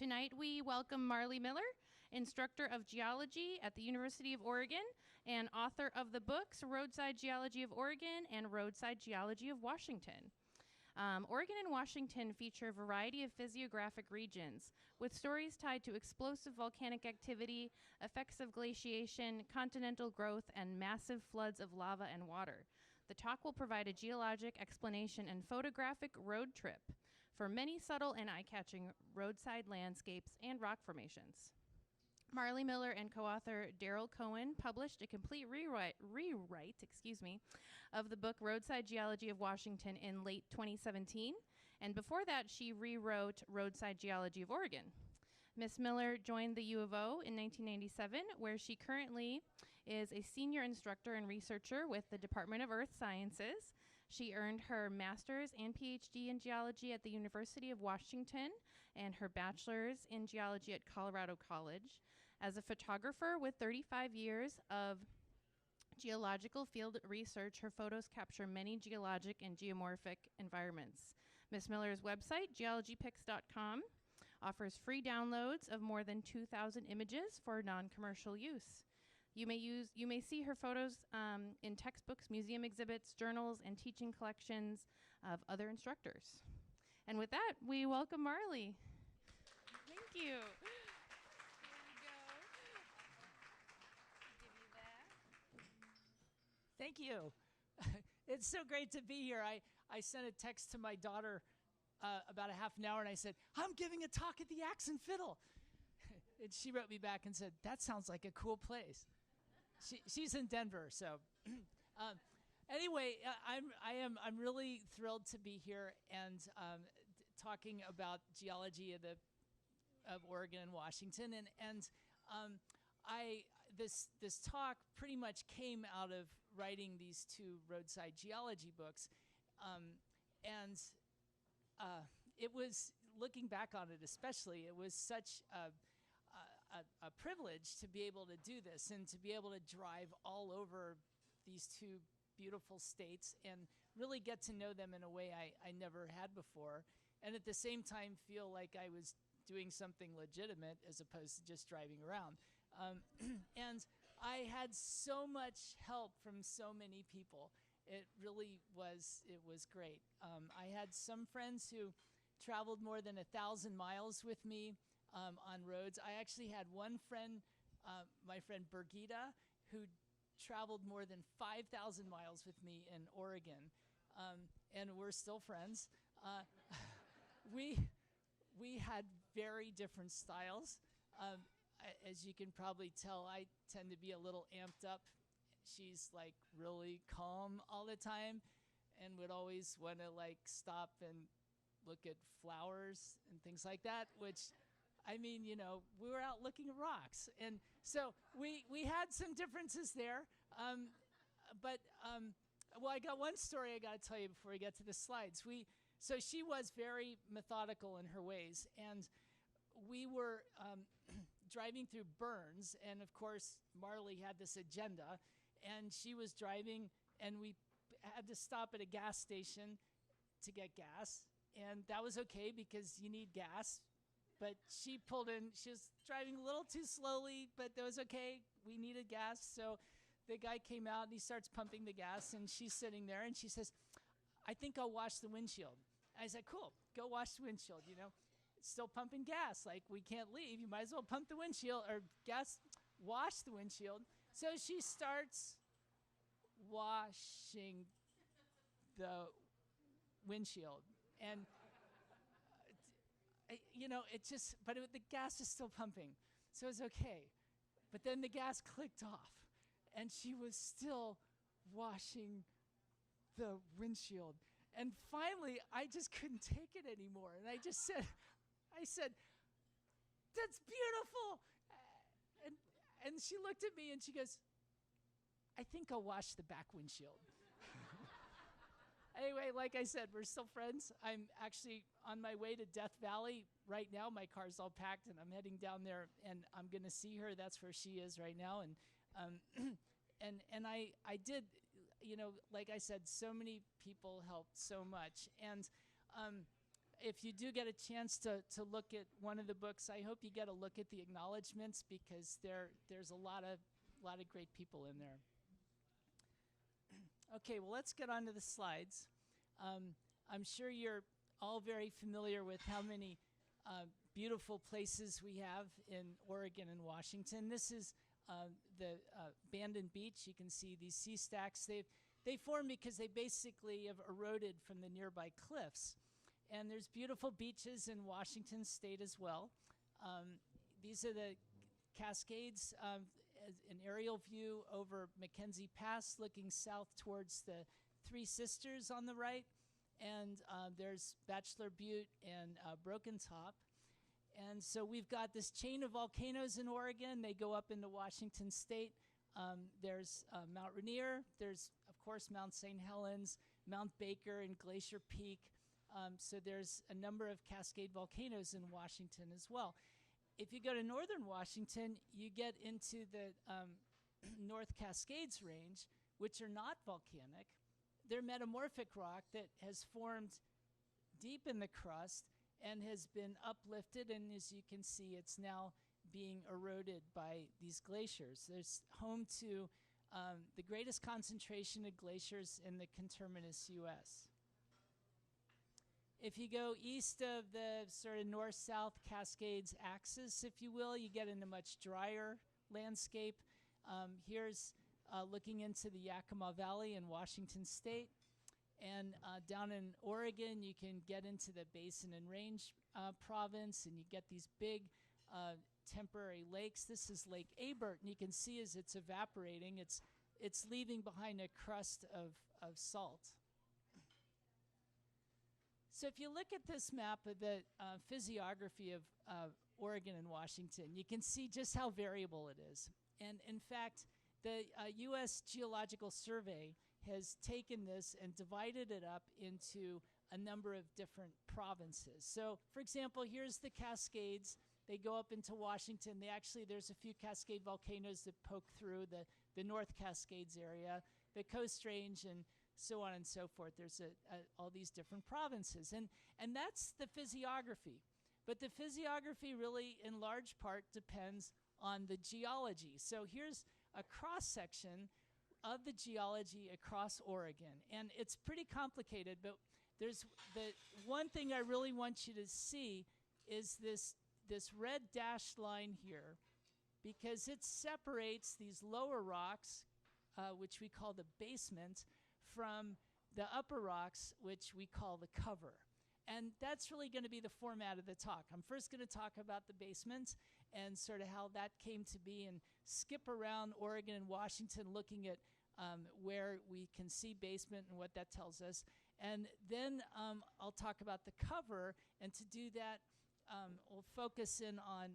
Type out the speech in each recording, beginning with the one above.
Tonight we welcome Marli Miller, instructor of geology at the University of Oregon and author of the books Roadside Geology of Oregon and Roadside Geology of Washington. Oregon and Washington feature a variety of physiographic regions, with stories tied to explosive volcanic activity, effects of glaciation, continental growth, and massive floods of lava and water. The talk will provide a geologic explanation and photographic road trip for many subtle and eye-catching roadside landscapes and rock formations. Marli Miller and co-author Daryl Cohen published a complete rewrite of the book Roadside Geology of Washington in late 2017, and before that she rewrote Roadside Geology of Oregon. Ms. Miller joined the U of O in 1997, where she currently is a senior instructor and researcher with the Department of Earth Sciences. She earned her master's and PhD in geology at the University of Washington and her bachelor's in geology at Colorado College. As a photographer with 35 years of geological field research, her photos capture many geologic and geomorphic environments. Ms. Miller's website, geologypics.com, offers free downloads of more than 2,000 images for non-commercial use. You may see her photos in textbooks, museum exhibits, journals, and teaching collections of other instructors. And with that, we welcome Marli. Thank you. There you go. Give you that. Thank you. It's so great to be here. I sent a text to my daughter about a half an hour, and I said, I'm giving a talk at the Axe and Fiddle. And she wrote me back and said, that sounds like a cool place. She's in Denver, so. Anyway, I'm really thrilled to be here and talking about geology of Oregon and Washington. This talk pretty much came out of writing these two Roadside Geology books. It was, looking back on it especially, it was such a privilege to be able to do this and to be able to drive all over these two beautiful states and really get to know them in a way I never had before, and at the same time feel like I was doing something legitimate as opposed to just driving around. And I had so much help from so many people. It really was, it was great. I had some friends who traveled more than 1,000 miles with me on roads. I actually had one friend, my friend Birgitta, who traveled more than 5,000 miles with me in Oregon, and we're still friends. We had very different styles. As you can probably tell, I tend to be a little amped up. She's like really calm all the time and would always want to like stop and look at flowers and things like that, which, I mean, you know, we were out looking at rocks. And so we had some differences there. Well, I got one story I got to tell you before we get to the slides. So she was very methodical in her ways. And we were driving through Burns. And of course, Marli had this agenda. And she was driving, and we had to stop at a gas station to get gas. And that was okay because you need gas. But she pulled in. She was driving a little too slowly, but that was okay. We needed gas. So the guy came out, and he starts pumping the gas. And she's sitting there, and she says, I think I'll wash the windshield. I said, cool, go wash the windshield, you know. It's still pumping gas. Like, we can't leave. You might as well pump the windshield, or wash the windshield. So she starts washing the windshield. And, you know, the gas is still pumping. So it's okay. But then the gas clicked off. And she was still washing the windshield. And finally, I just couldn't take it anymore. And I said, that's beautiful. And she looked at me and she goes, I think I'll wash the back windshield. Anyway, like I said, we're still friends. I'm actually on my way to Death Valley right now. My car's all packed and I'm heading down there and I'm going to see her. That's where she is right now. And I did, you know, like I said, so many people helped so much. And if you do get a chance to look at one of the books, I hope you get a look at the acknowledgments, because there's a lot of great people in there. Okay, well, let's get on to the slides. I'm sure you're all very familiar with how many beautiful places we have in Oregon and Washington. This is the Bandon Beach. You can see these sea stacks. They form because they basically have eroded from the nearby cliffs. And there's beautiful beaches in Washington State as well. These are the Cascades, an aerial view over Mackenzie Pass looking south towards the Three Sisters on the right. And there's Bachelor Butte and Broken Top. And so we've got this chain of volcanoes in Oregon. They go up into Washington State. There's Mount Rainier. There's, of course, Mount St. Helens, Mount Baker, and Glacier Peak. So there's a number of Cascade volcanoes in Washington as well. If you go to northern Washington, you get into the North Cascades Range, which are not volcanic. They're metamorphic rock that has formed deep in the crust and has been uplifted, and as you can see, it's now being eroded by these glaciers. There's home to the greatest concentration of glaciers in the conterminous U.S. If you go east of the sort of north-south Cascades axis, if you will, you get into much drier landscape. Here's looking into the Yakima Valley in Washington State. And down in Oregon, you can get into the Basin and Range province, and you get these big temporary lakes. This is Lake Abert, and you can see as it's evaporating, it's leaving behind a crust of salt. So if you look at this map of the physiography of Oregon and Washington, you can see just how variable it is. And in fact, the U.S. Geological Survey has taken this and divided it up into a number of different provinces. So, for example, here's the Cascades. They go up into Washington. There's a few Cascade volcanoes that poke through the North Cascades area, the Coast Range, and so on and so forth. There's all these different provinces. And that's the physiography. But the physiography really, in large part, depends on the geology. So here's a cross-section of the geology across Oregon. And it's pretty complicated, but there's the one thing I really want you to see is this red dashed line here, because it separates these lower rocks, which we call the basement, from the upper rocks, which we call the cover. And that's really going to be the format of the talk. I'm first going to talk about the basement and sort of how that came to be, and skip around Oregon and Washington looking at where we can see basement and what that tells us. And then I'll talk about the cover, and to do that, we'll focus in on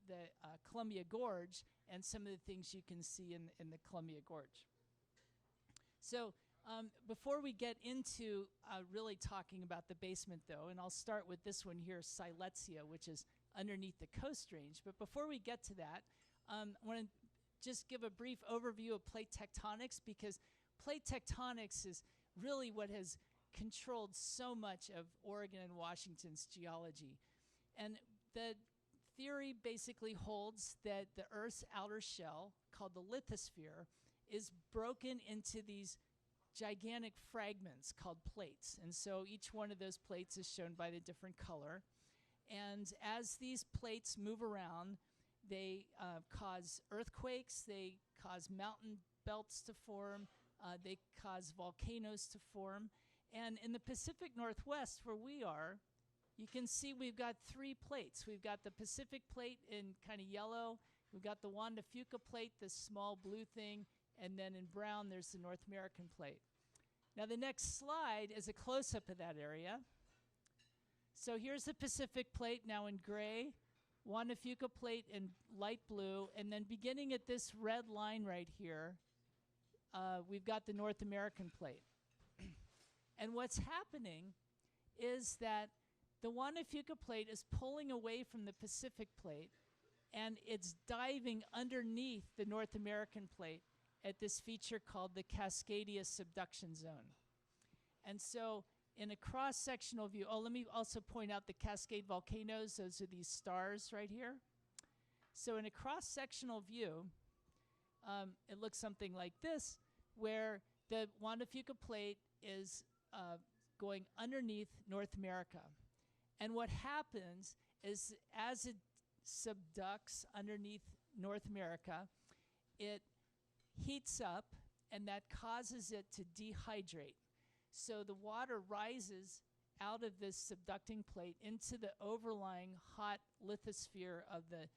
the Columbia Gorge and some of the things you can see in the Columbia Gorge. So before we get into really talking about the basement, though, and I'll start with this one here, Silesia, which is underneath the Coast Range. But before we get to that, I want to just give a brief overview of plate tectonics, because plate tectonics is really what has controlled so much of Oregon and Washington's geology. And the theory basically holds that the Earth's outer shell, called the lithosphere, is broken into these gigantic fragments called plates. And so each one of those plates is shown by the different color. And as these plates move around, they cause earthquakes, they cause mountain belts to form, they cause volcanoes to form. And in the Pacific Northwest, where we are, you can see we've got three plates. We've got the Pacific plate in kind of yellow, we've got the Juan de Fuca plate, this small blue thing, and then in brown there's the North American plate. Now the next slide is a close-up of that area. So here's the Pacific plate now in gray, Juan de Fuca plate in light blue, and then beginning at this red line right here, we've got the North American plate. And what's happening is that the Juan de Fuca plate is pulling away from the Pacific plate, and it's diving underneath the North American plate at this feature called the Cascadia subduction zone. And so in a cross-sectional view, let me also point out the Cascade volcanoes. Those are these stars right here. So in a cross-sectional view, it looks something like this, where the Juan de Fuca plate is going underneath North America. And what happens is as it subducts underneath North America, it heats up, and that causes it to dehydrate. So the water rises out of this subducting plate into the overlying hot lithosphere of the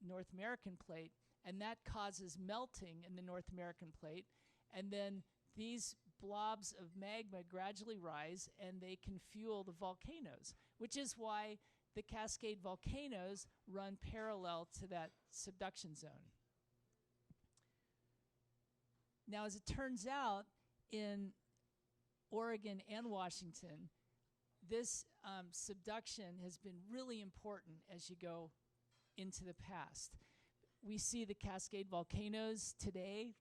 North American plate, and that causes melting in the North American plate. And then these blobs of magma gradually rise, and they can fuel the volcanoes, which is why the Cascade volcanoes run parallel to that subduction zone. Now, as it turns out, in Oregon and Washington, this subduction has been really important as you go into the past. We see the Cascade volcanoes today.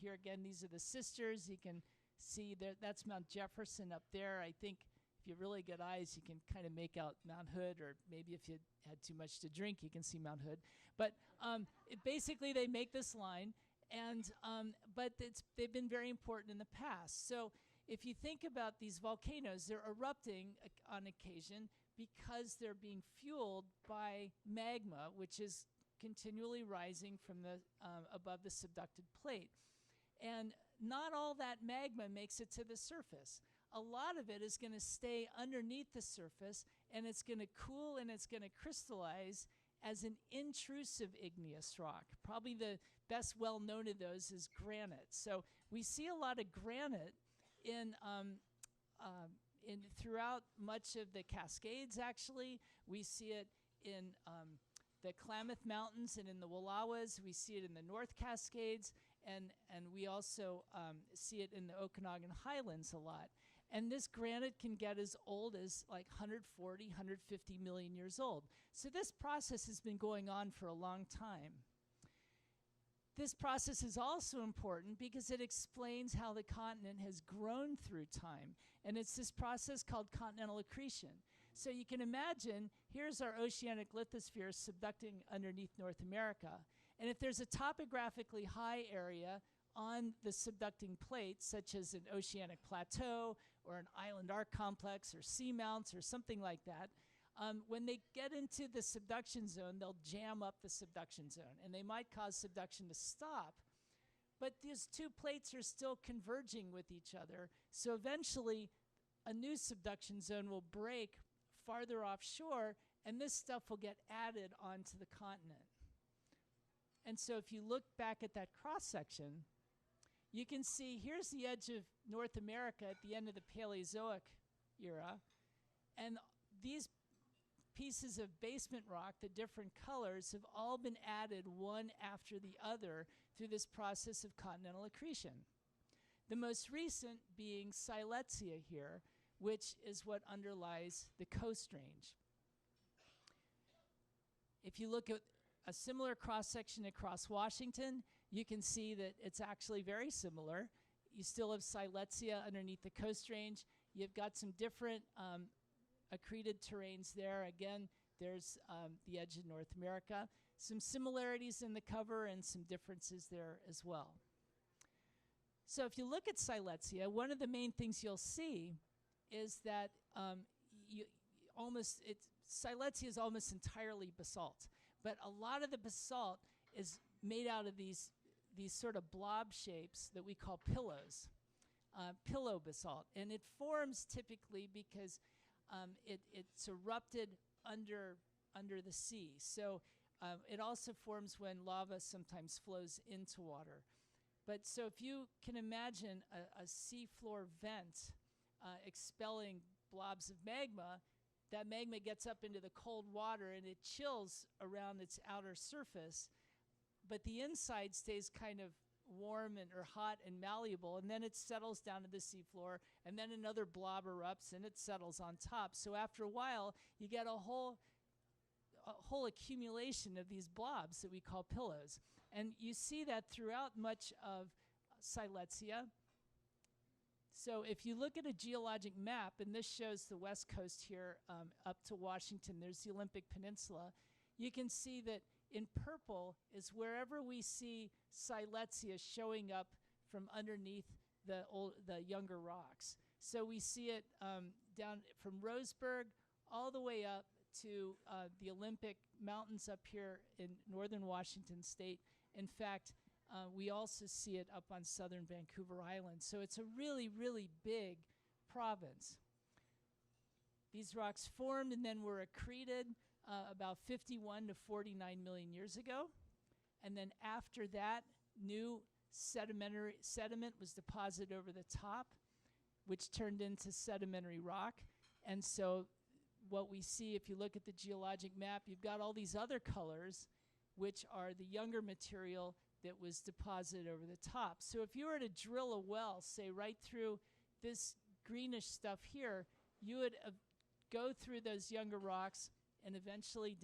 Here again, these are the sisters. You can see that's Mount Jefferson up there. I think if you have really good eyes, you can kind of make out Mount Hood, or maybe if you had too much to drink, you can see Mount Hood. But basically, they make this line, and but they've been very important in the past. So if you think about these volcanoes, they're erupting on occasion because they're being fueled by magma, which is continually rising from the above the subducted plate. And not all that magma makes it to the surface. A lot of it is going to stay underneath the surface, and it's going to cool, and it's going to crystallize as an intrusive igneous rock. Probably the best well-known of those is granite. So we see a lot of granite in throughout much of the Cascades, actually. We see it in the Klamath Mountains and in the Wallowas. We see it in the North Cascades, and we also see it in the Okanagan Highlands a lot. And this granite can get as old as like 140, 150 million years old. So this process has been going on for a long time. This process is also important because it explains how the continent has grown through time. And it's this process called continental accretion. So you can imagine, here's our oceanic lithosphere subducting underneath North America. And if there's a topographically high area on the subducting plate, such as an oceanic plateau or an island arc complex or seamounts or something like that, when they get into the subduction zone, they'll jam up the subduction zone, and they might cause subduction to stop. But these two plates are still converging with each other, so eventually a new subduction zone will break farther offshore, and this stuff will get added onto the continent. And so if you look back at that cross-section, you can see here's the edge of North America at the end of the Paleozoic era, and these pieces of basement rock, the different colors, have all been added one after the other through this process of continental accretion. The most recent being Siletzia here, which is what underlies the Coast Range. If you look at a similar cross-section across Washington, you can see that it's actually very similar. You still have Siletzia underneath the Coast Range. You've got some different accreted terrains there. Again, there's the edge of North America. Some similarities in the cover and some differences there as well. So if you look at Siletzia, one of the main things you'll see is that Siletzia is almost entirely basalt. But a lot of the basalt is made out of these sort of blob shapes that we call pillows, pillow basalt. And it forms typically because it's erupted under the sea. So it also forms when lava sometimes flows into water. But so if you can imagine a seafloor vent expelling blobs of magma, that magma gets up into the cold water and it chills around its outer surface, but the inside stays kind of warm or hot and malleable, and then it settles down to the seafloor, and then another blob erupts and it settles on top. So after a while, you get a whole accumulation of these blobs that we call pillows. And you see that throughout much of Siletzia. So if you look at a geologic map, and this shows the west coast here up to Washington, there's the Olympic Peninsula, you can see that in purple is wherever we see Siletzia showing up from underneath the younger rocks. So we see it down from Roseburg all the way up to the Olympic Mountains up here in northern Washington state. In fact, we also see it up on southern Vancouver Island. So it's a really, really big province. These rocks formed and then were accreted about 51 to 49 million years ago. And then after that, new sediment was deposited over the top, which turned into sedimentary rock. And so what we see, if you look at the geologic map, you've got all these other colors, which are the younger material that was deposited over the top. So if you were to drill a well, say right through this greenish stuff here, you would go through those younger rocks and eventually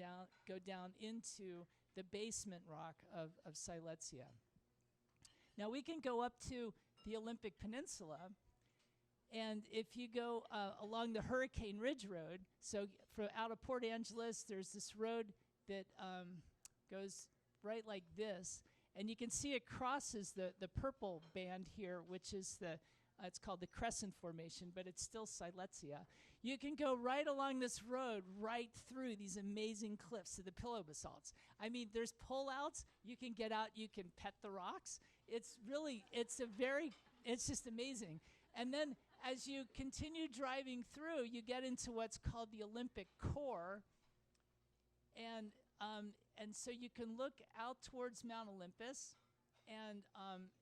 go down into the basement rock of Siletzia. Now we can go up to the Olympic Peninsula, and if you go along the Hurricane Ridge Road, so out of Port Angeles, there's this road that goes right like this, and you can see it crosses the purple band here, which is it's called the Crescent Formation, but it's still Siletzia. You can go right along this road, right through these amazing cliffs of the pillow basalts. I mean, there's pull-outs. You can get out. You can pet the rocks. It's just amazing. And then as you continue driving through, you get into what's called the Olympic Core. And so you can look out towards Mount Olympus. And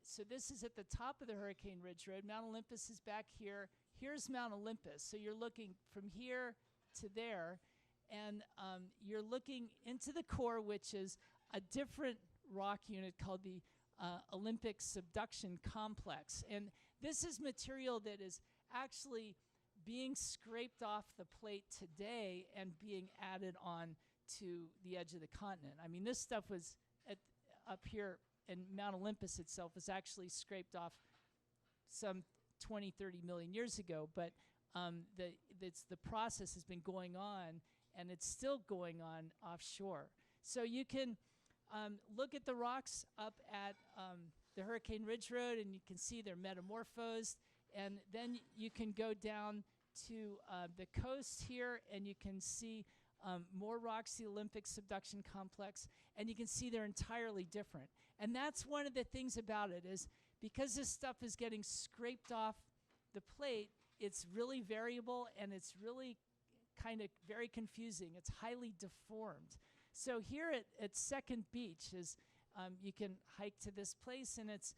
so this is at the top of the Hurricane Ridge Road. Mount Olympus is back here. Here's Mount Olympus. So you're looking from here to there. And you're looking into the core, which is a different rock unit called the Olympic Subduction Complex. And this is material that is actually being scraped off the plate today and being added on to the edge of the continent. I mean, this stuff was up here, and Mount Olympus itself was actually scraped off some 20, 30 million years ago, but the process has been going on, and it's still going on offshore. So you can look at the rocks up at the Hurricane Ridge Road, and you can see they're metamorphosed, and then you can go down to the coast here, and you can see more rocks, the Olympic Subduction Complex, and you can see they're entirely different. And that's one of the things about it is because this stuff is getting scraped off the plate, it's really variable and it's really kind of very confusing. It's highly deformed. So here at Second Beach is you can hike to this place, and it's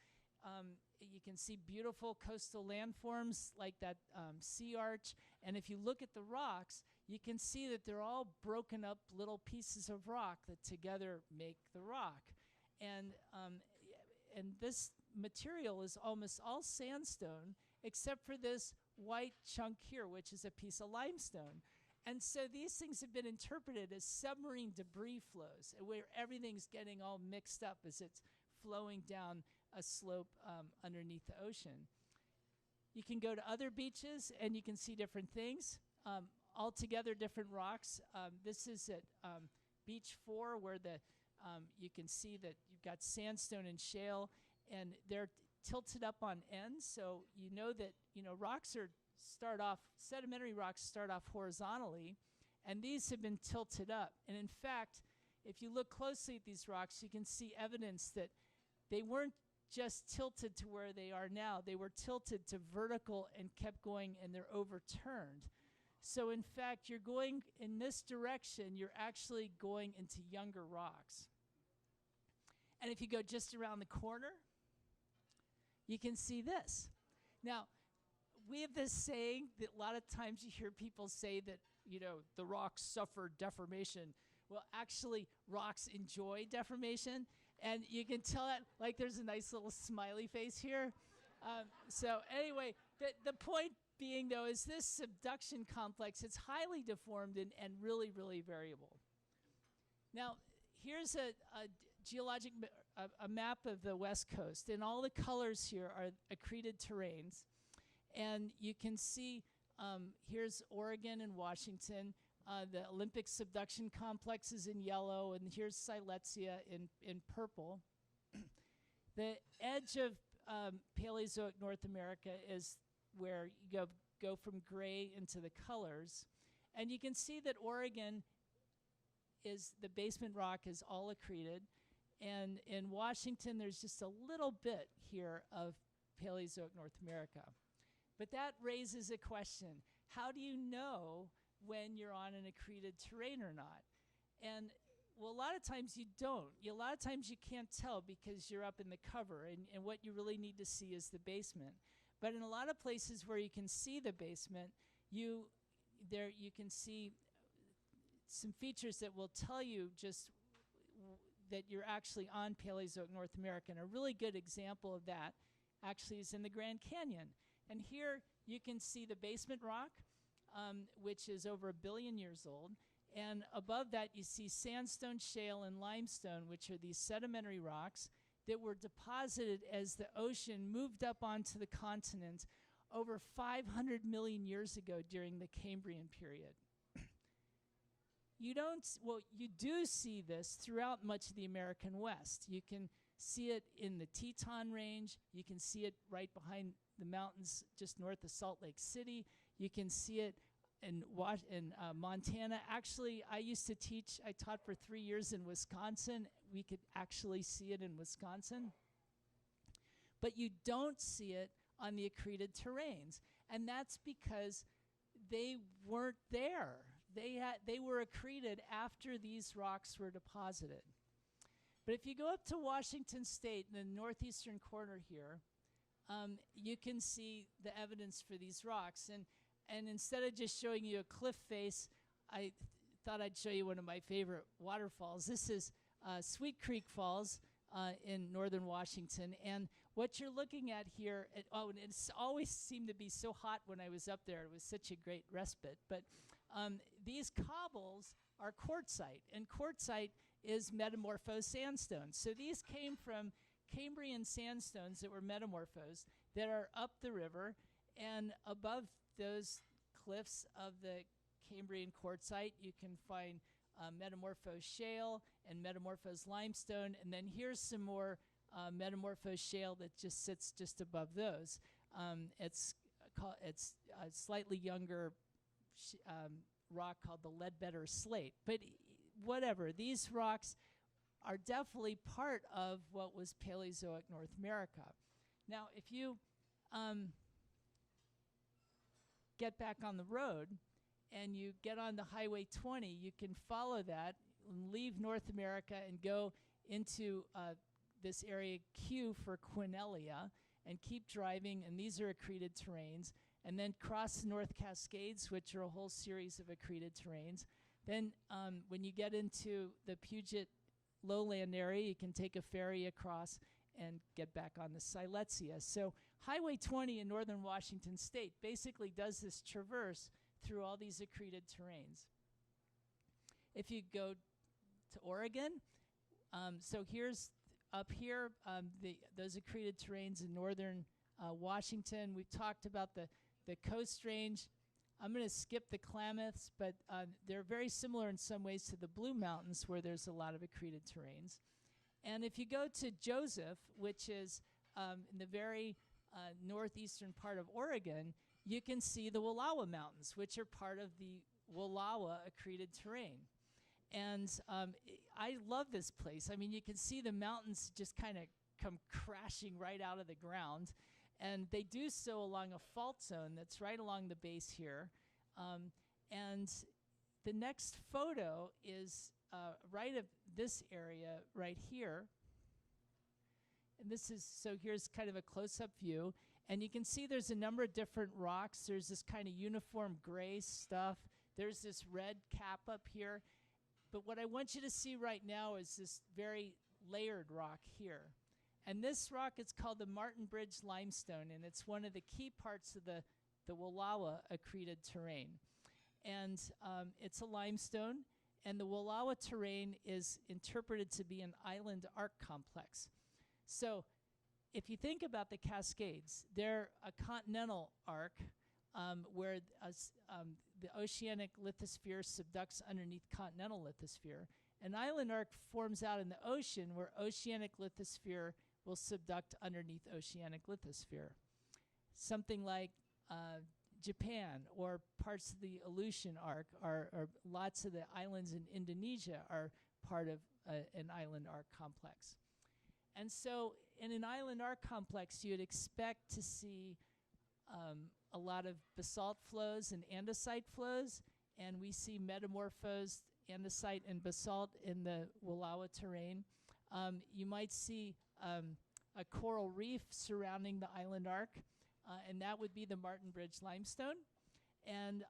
you can see beautiful coastal landforms like that sea arch. And if you look at the rocks, you can see that they're all broken up little pieces of rock that together make the rock. And this material is almost all sandstone, except for this white chunk here, which is a piece of limestone. And so these things have been interpreted as submarine debris flows, where everything's getting all mixed up as it's flowing down a slope underneath the ocean. You can go to other beaches and you can see different things. Altogether different rocks. This is at Beach 4, where you can see that you've got sandstone and shale, and they're tilted up on ends, so you know that sedimentary rocks start off horizontally, and these have been tilted up. And in fact, if you look closely at these rocks, you can see evidence that they weren't just tilted to where they are now. They were tilted to vertical and kept going, and they're overturned. So in fact, you're going in this direction, you're actually going into younger rocks. And if you go just around the corner, you can see this. Now, we have this saying that a lot of times you hear people say that, the rocks suffer deformation. Well, actually, rocks enjoy deformation. And you can tell that, like there's a nice little smiley face here. So anyway, the point being, though, is this subduction complex, it's highly deformed and really, really variable. Now, here's a geologic a map of the West Coast, and all the colors here are accreted terrains. And you can see here's Oregon and Washington. The Olympic subduction complex is in yellow, and here's Silesia in purple. The edge of Paleozoic North America is where you go from gray into the colors. And you can see that Oregon is, the basement rock is all accreted. And in Washington, there's just a little bit here of Paleozoic North America. But that raises a question. How do you know when you're on an accreted terrain or not? And well, a lot of times you don't. A lot of times you can't tell because you're up in the cover, and what you really need to see is the basement. But in a lot of places where you can see the basement, you can see some features that will tell you just that you're actually on Paleozoic North America. And a really good example of that actually is in the Grand Canyon. And here you can see the basement rock, which is over 1 billion years old. And above that, you see sandstone, shale, and limestone, which are these sedimentary rocks that were deposited as the ocean moved up onto the continent over 500 million years ago during the Cambrian period. You do see this throughout much of the American West. You can see it in the Teton Range. You can see it right behind the mountains just north of Salt Lake City. You can see it in Montana. Actually, I taught for 3 years in Wisconsin. We could actually see it in Wisconsin. But you don't see it on the accreted terrains. And that's because they weren't there. They were accreted after these rocks were deposited. But if you go up to Washington State in the northeastern corner here, you can see the evidence for these rocks. And instead of just showing you a cliff face, I thought I'd show you one of my favorite waterfalls. This is Sweet Creek Falls in northern Washington. And what you're looking at here, and it's always seemed to be so hot when I was up there. It was such a great respite. But these cobbles are quartzite, and quartzite is metamorphosed sandstone. So these came from Cambrian sandstones that were metamorphosed that are up the river, and above those cliffs of the Cambrian quartzite, you can find metamorphosed shale and metamorphosed limestone, and then here's some more metamorphosed shale that just sits just above those. It's a slightly younger rock called the Ledbetter Slate. But whatever, these rocks are definitely part of what was Paleozoic North America. Now, if you get back on the road and you get on the Highway 20, you can follow that and leave North America and go into this area Q for Quinella and keep driving, and these are accreted terrains, and then cross the North Cascades, which are a whole series of accreted terrains. Then when you get into the Puget lowland area, you can take a ferry across and get back on the Silesia. So Highway 20 in northern Washington State basically does this traverse through all these accreted terrains. If you go to Oregon, so here's up here, those accreted terrains in northern Washington. We've talked about the Coast Range. I'm going to skip the Klamaths, but they're very similar in some ways to the Blue Mountains, where there's a lot of accreted terrains. And if you go to Joseph, which is in the very northeastern part of Oregon, you can see the Wallowa Mountains, which are part of the Wallowa accreted terrain. And I love this place. I mean, you can see the mountains just kind of come crashing right out of the ground. And they do so along a fault zone that's right along the base here. And the next photo is right of this area right here. And this is, so here's kind of a close-up view. And you can see there's a number of different rocks. There's this kind of uniform gray stuff. There's this red cap up here. But what I want you to see right now is this very layered rock here. And this rock is called the Martin Bridge limestone, and it's one of the key parts of the Wallowa accreted terrain. And it's a limestone, and the Wallowa terrain is interpreted to be an island arc complex. So if you think about the Cascades, they're a continental arc where the oceanic lithosphere subducts underneath continental lithosphere. An island arc forms out in the ocean where oceanic lithosphere will subduct underneath oceanic lithosphere. Something like Japan or parts of the Aleutian arc or lots of the islands in Indonesia are part of an island arc complex. And so in an island arc complex, you'd expect to see a lot of basalt flows and andesite flows, and we see metamorphosed andesite and basalt in the Wallowa terrain. You might see a coral reef surrounding the island arc, and that would be the Martin Bridge limestone. And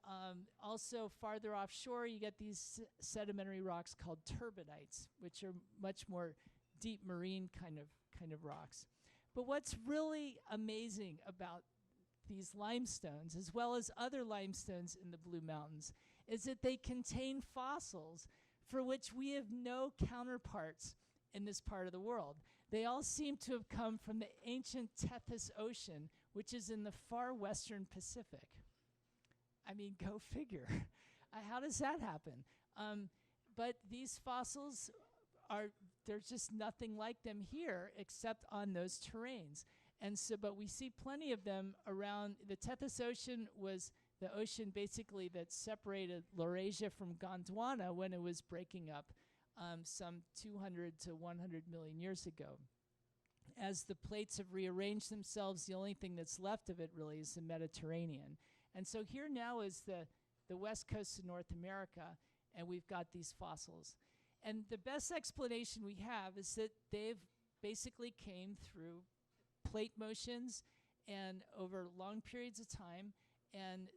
also farther offshore, you get these sedimentary rocks called turbidites, which are much more deep marine kind of rocks. But what's really amazing about these limestones, as well as other limestones in the Blue Mountains, is that they contain fossils for which we have no counterparts in this part of the world. They all seem to have come from the ancient Tethys Ocean, which is in the far western Pacific. I mean, go figure. How does that happen? But these fossils there's just nothing like them here except on those terrains. And so, but we see plenty of them around. The Tethys Ocean was the ocean basically that separated Laurasia from Gondwana when it was breaking up some 200 to 100 million years ago. As the plates have rearranged themselves, the only thing that's left of it really is the Mediterranean. And so here now is the west coast of North America, and we've got these fossils. And the best explanation we have is that they've basically came through plate motions and over long periods of time, and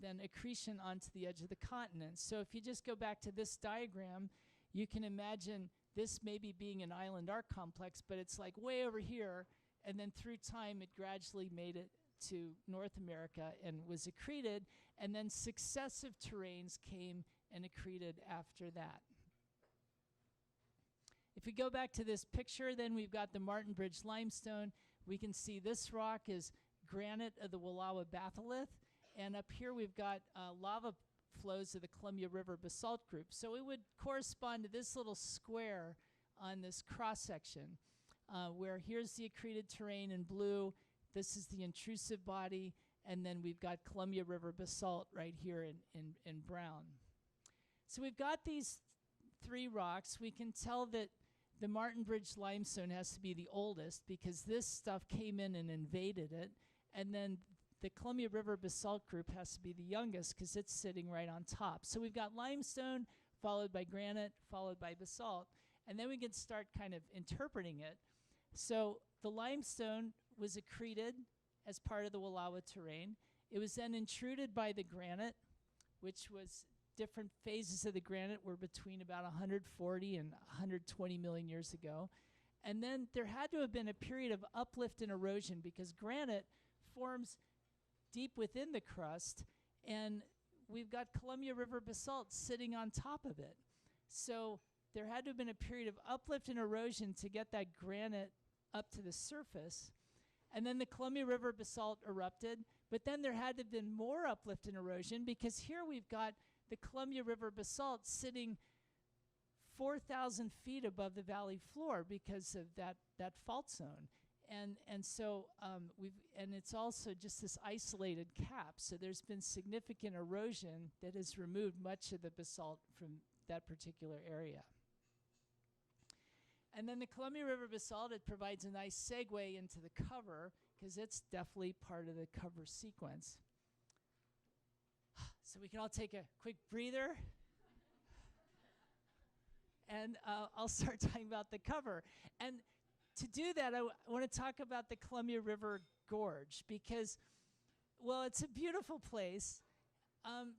then accretion onto the edge of the continent. So if you just go back to this diagram, you can imagine this maybe being an island arc complex, but it's like way over here, and then through time it gradually made it to North America and was accreted, and then successive terrains came and accreted after that. If we go back to this picture, then we've got the Martin Bridge limestone. We can see this rock is granite of the Wallowa batholith, and up here we've got lava flows of the Columbia River basalt group. So it would correspond to this little square on this cross-section, where here's the accreted terrain in blue, this is the intrusive body, and then we've got Columbia River basalt right here in brown. So we've got these three rocks. We can tell that the Martin Bridge limestone has to be the oldest because this stuff came in and invaded it, and then the Columbia River basalt group has to be the youngest because it's sitting right on top. So we've got limestone, followed by granite, followed by basalt, and then we can start kind of interpreting it. So the limestone was accreted as part of the Wallowa terrain. It was then intruded by the granite, which was different phases of the granite were between about 140 and 120 million years ago. And then there had to have been a period of uplift and erosion because granite forms deep within the crust, and we've got Columbia River basalt sitting on top of it. So there had to have been a period of uplift and erosion to get that granite up to the surface. And then the Columbia River basalt erupted, but then there had to have been more uplift and erosion because here we've got the Columbia River basalt sitting 4,000 feet above the valley floor because of that fault zone. And so it's also just this isolated cap. So there's been significant erosion that has removed much of the basalt from that particular area. And then the Columbia River basalt, it provides a nice segue into the cover because it's definitely part of the cover sequence. So we can all take a quick breather. And I'll start talking about the cover. And to do that, I want to talk about the Columbia River Gorge because, well, it's a beautiful place,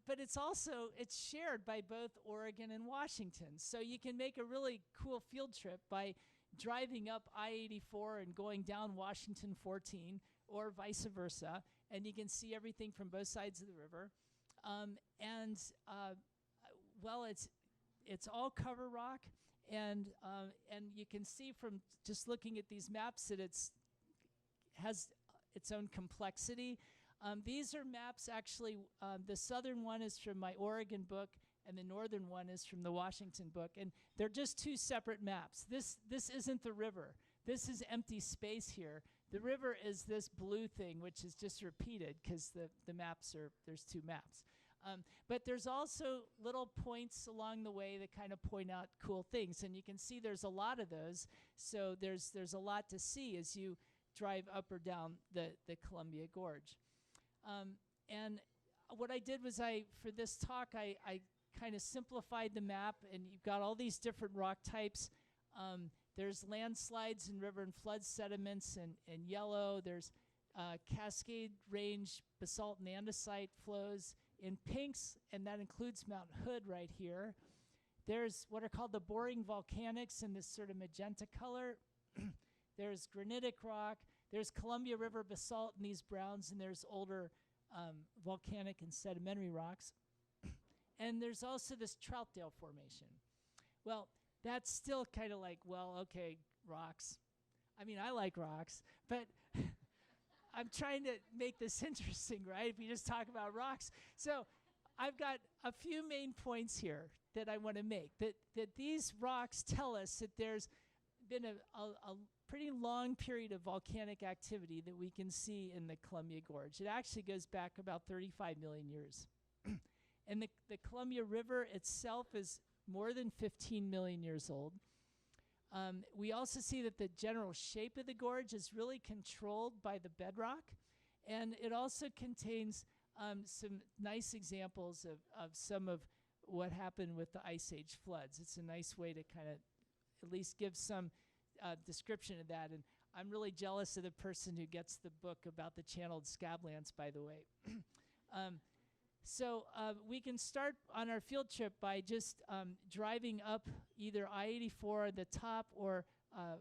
but it's shared by both Oregon and Washington. So you can make a really cool field trip by driving up I-84 and going down Washington 14 or vice versa, and you can see everything from both sides of the river. Well, it's all cover rock, and you can see from just looking at these maps that it's has its own complexity. These are maps actually, the southern one is from my Oregon book, and the northern one is from the Washington book, and they're just two separate maps. This isn't the river. This is empty space here. The river is this blue thing, which is just repeated because the maps are, there's two maps. But there's also little points along the way that kind of point out cool things, and you can see there's a lot of those, so there's a lot to see as you drive up or down the Columbia Gorge. And what I did was for this talk, I kind of simplified the map, and you've got all these different rock types. There's landslides and river and flood sediments in yellow. There's Cascade Range basalt and andesite flows in pinks, and that includes Mount Hood right here. There's what are called the boring volcanics in this sort of magenta color. There's granitic rock. There's Columbia River basalt in these browns, and there's older volcanic and sedimentary rocks. And there's also this Troutdale Formation. Well, that's still kind of like, well, okay, rocks. I mean, I like rocks, but I'm trying to make this interesting, right? If you just talk about rocks. So I've got a few main points here that I want to make, that these rocks tell us that there's been a pretty long period of volcanic activity that we can see in the Columbia Gorge. It actually goes back about 35 million years. And the Columbia River itself is more than 15 million years old. We also see that the general shape of the gorge is really controlled by the bedrock, and it also contains some nice examples of some of what happened with the Ice Age floods. It's a nice way to kind of at least give some description of that, and I'm really jealous of the person who gets the book about the channeled scablands, by the way. So we can start on our field trip by just driving up either I-84 at the top or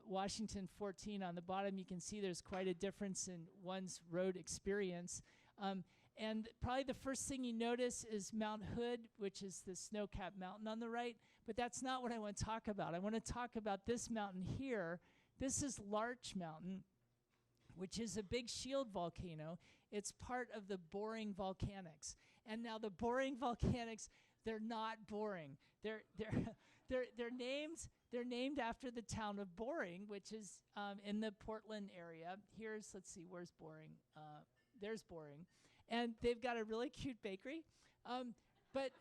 Washington 14 on the bottom. You can see there's quite a difference in one's road experience. And probably the first thing you notice is Mount Hood, which is the snow-capped mountain on the right. But that's not what I want to talk about. I want to talk about this mountain here. This is Larch Mountain, which is a big shield volcano. It's part of the boring volcanics. And now the boring volcanics, they're not boring. They're named after the town of Boring, which is in the Portland area. Here's, let's see, where's Boring? There's Boring. And they've got a really cute bakery. But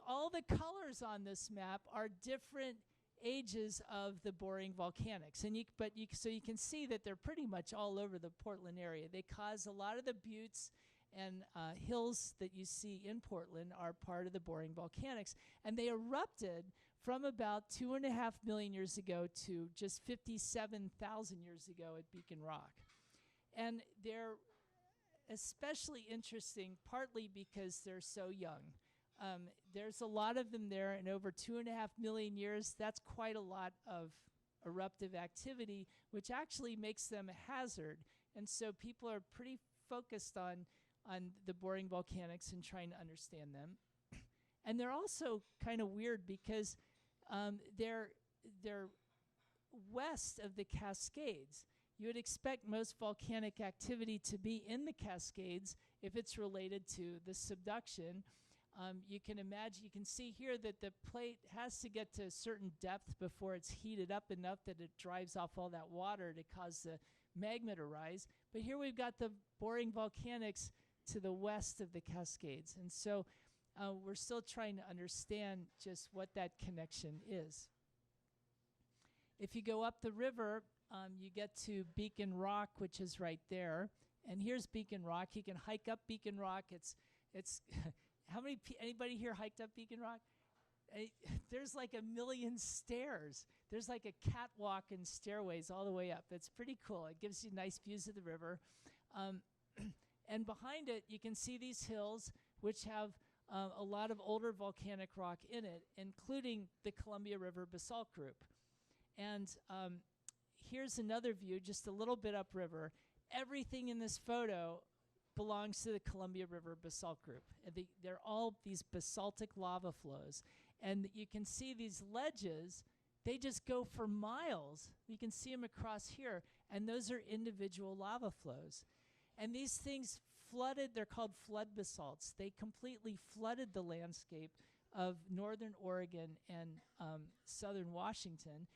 all the colors on this map are different ages of the boring volcanics. And so you can see that they're pretty much all over the Portland area. They cause a lot of the buttes and hills that you see in Portland are part of the boring volcanics. And they erupted from about 2.5 million years ago to just 57,000 years ago at Beacon Rock. And they're especially interesting partly because they're so young. There's a lot of them there, and over 2.5 million years, that's quite a lot of eruptive activity, which actually makes them a hazard. And so people are pretty focused on the boring volcanics and trying to understand them. And they're also kind of weird because they're west of the Cascades. You would expect most volcanic activity to be in the Cascades if it's related to the subduction. You can imagine, you can see here that the plate has to get to a certain depth before it's heated up enough that it drives off all that water to cause the magma to rise. But here we've got the boring volcanics to the west of the Cascades. And so we're still trying to understand just what that connection is. If you go up the river, you get to Beacon Rock, which is right there. And here's Beacon Rock. You can hike up Beacon Rock. It's anybody here hiked up Beacon Rock? There's like 1 million stairs. There's like a catwalk and stairways all the way up. It's pretty cool. It gives you nice views of the river. And behind it, you can see these hills, which have a lot of older volcanic rock in it, including the Columbia River Basalt Group. And here's another view, just a little bit upriver. Everything in this photo belongs to the Columbia River Basalt Group. They're all these basaltic lava flows. And you can see these ledges they just go for miles. You can see them across here, and those are individual lava flows. And these things flooded, they're called flood basalts. They completely flooded the landscape of northern Oregon and southern Washington.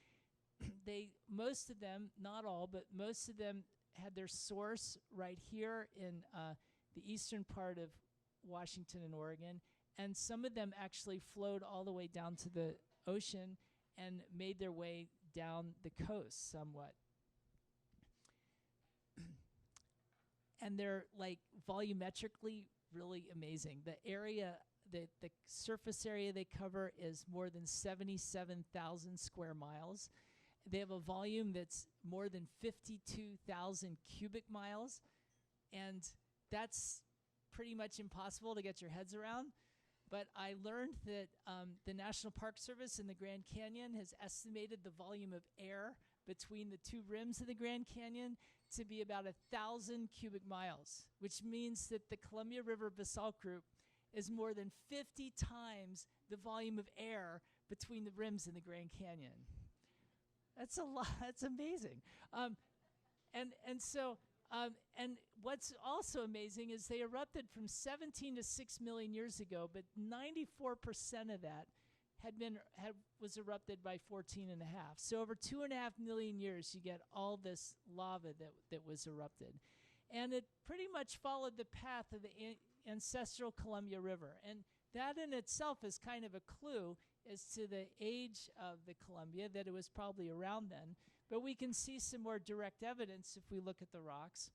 Most of them, not all, but most of them had their source right here in the eastern part of Washington and Oregon, and some of them actually flowed all the way down to the ocean and made their way down the coast somewhat. And they're like volumetrically really amazing. The area, the surface area they cover is more than 77,000 square miles. They have a volume that's more than 52,000 cubic miles, and that's pretty much impossible to get your heads around. But I learned that the National Park Service in the Grand Canyon has estimated the volume of air between the two rims of the Grand Canyon to be about 1,000 cubic miles, which means that the Columbia River Basalt Group is more than 50 times the volume of air between the rims in the Grand Canyon. That's a lot. That's amazing. And what's also amazing is they erupted from 17 to 6 million years ago, but 94% of that was erupted by 14 and a half. So over 2.5 million years, you get all this lava that was erupted. And it pretty much followed the path of the ancestral Columbia River. And that in itself is kind of a clue as to the age of the Columbia, that it was probably around then. But we can see some more direct evidence if we look at the rocks.